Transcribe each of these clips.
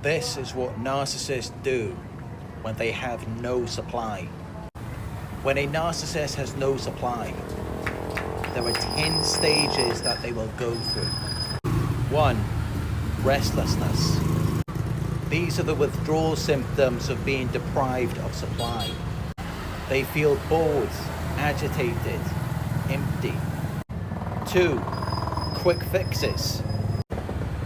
This is what narcissists do when they have no supply. When a narcissist has no supply, there are 10 stages that they will go through. 1. Restlessness. These are the withdrawal symptoms of being deprived of supply. They feel bored, agitated, empty. 2. Quick fixes.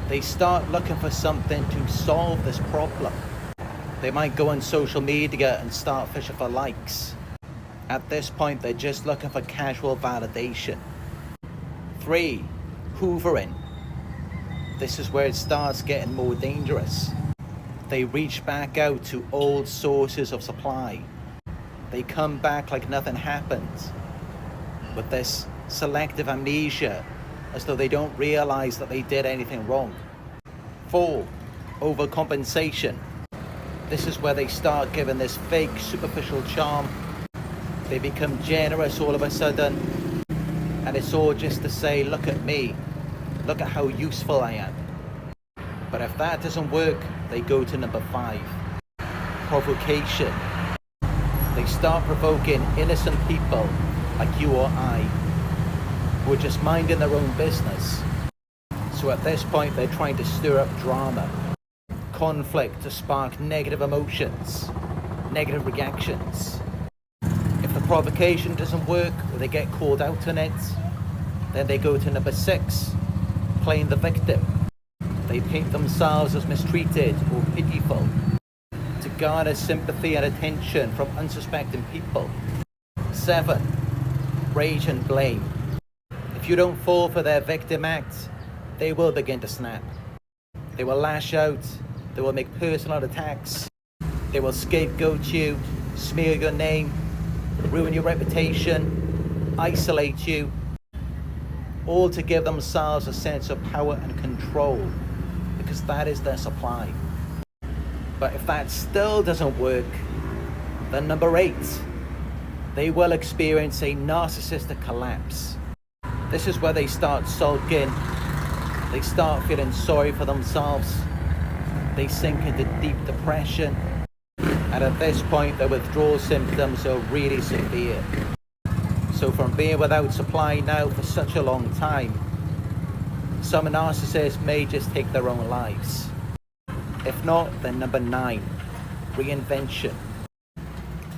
They start looking for something to solve this problem. They might go on social media and start fishing for likes. At this point, they're just looking for casual validation. 3. Hoovering. This is where it starts getting more dangerous. They reach back out to old sources of supply. They come back like nothing happened, with this selective amnesia, as though they don't realize that they did anything wrong. 4. Overcompensation. This is where they start giving this fake superficial charm. They become generous all of a sudden, and it's all just to say, look at me, look at how useful I am. But if that doesn't work, they go to number 5. Provocation. They start provoking innocent people like you or I, who are just minding their own business. So at this point, they're trying to stir up drama, conflict to spark negative emotions, negative reactions. If the provocation doesn't work, or they get called out on it, then they go to number 6, playing the victim. They paint themselves as mistreated or pitiful to garner sympathy and attention from unsuspecting people. 7. Rage and blame. If you don't fall for their victim act, they will begin to snap. They will lash out, they will make personal attacks, they will scapegoat you, smear your name, ruin your reputation, isolate you, all to give themselves a sense of power and control, because that is their supply. But if that still doesn't work, then number 8, they will experience a narcissistic collapse. This is where they start sulking, they start feeling sorry for themselves, they sink into deep depression, and at this point their withdrawal symptoms are really severe. So from being without supply now for such a long time, some narcissists may just take their own lives. If not, then number 9, reinvention.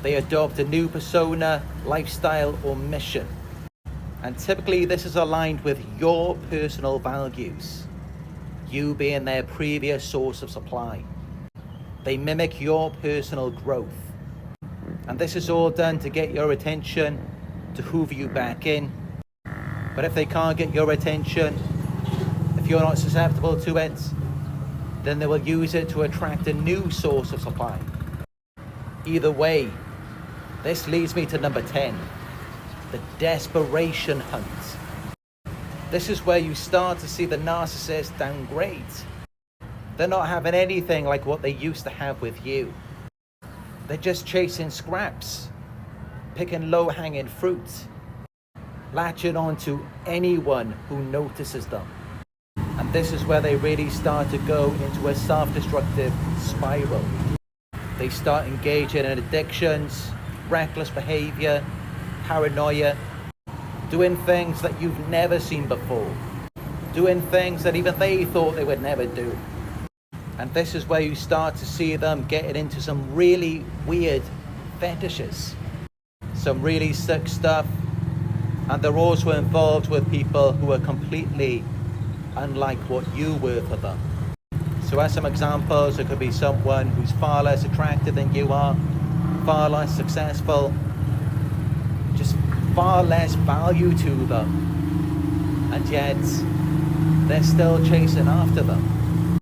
They adopt a new persona, lifestyle, or mission. And typically this is aligned with your personal values, you being their previous source of supply. They mimic your personal growth. And this is all done to get your attention, to hoover you back in. But if they can't get your attention, if you're not susceptible to it, then they will use it to attract a new source of supply. Either way, this leads me to number 10, the desperation hunt. This is where you start to see the narcissist downgrade. They're not having anything like what they used to have with you. They're just chasing scraps, picking low-hanging fruit, latching on to anyone who notices them. And this is where they really start to go into a self-destructive spiral. They start engaging in addictions, reckless behavior, paranoia, doing things that you've never seen before, doing things that even they thought they would never do. And this is where you start to see them getting into some really weird fetishes, some really sick stuff, and they're also involved with people who are completely unlike what you were for them. So as some examples, it could be someone who's far less attractive than you are, far less successful, just far less value to them, and yet they're still chasing after them.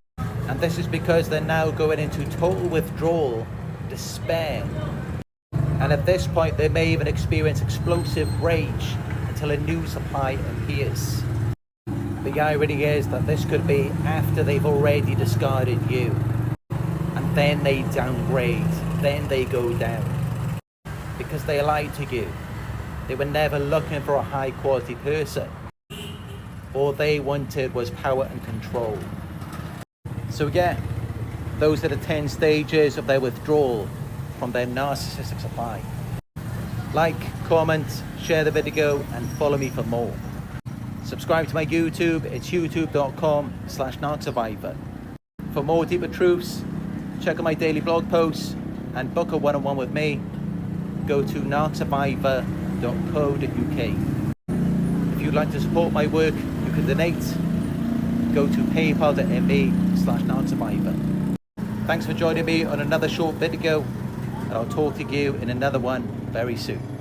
And this is because they're now going into total withdrawal, despair, and at this point they may even experience explosive rage until a new supply appears. The irony is that this could be after they've already discarded you, and then they downgrade, then they go down, because they lied to you. They were never looking for a high quality person. All they wanted was power and control. So yeah, Those are the 10 stages of their withdrawal from their narcissistic supply. Like, comment, share the video, and follow me for more. Subscribe to my YouTube. It's youtube.com/narcsurvivor. For more deeper truths, check out my daily blog posts and book a one-on-one with me. Go to narcsurvivor.co.uk. If you'd like to support my work, you can donate. Go to paypal.me/narcsurvivor. Thanks for joining me on another short video, and I'll talk to you in another one very soon.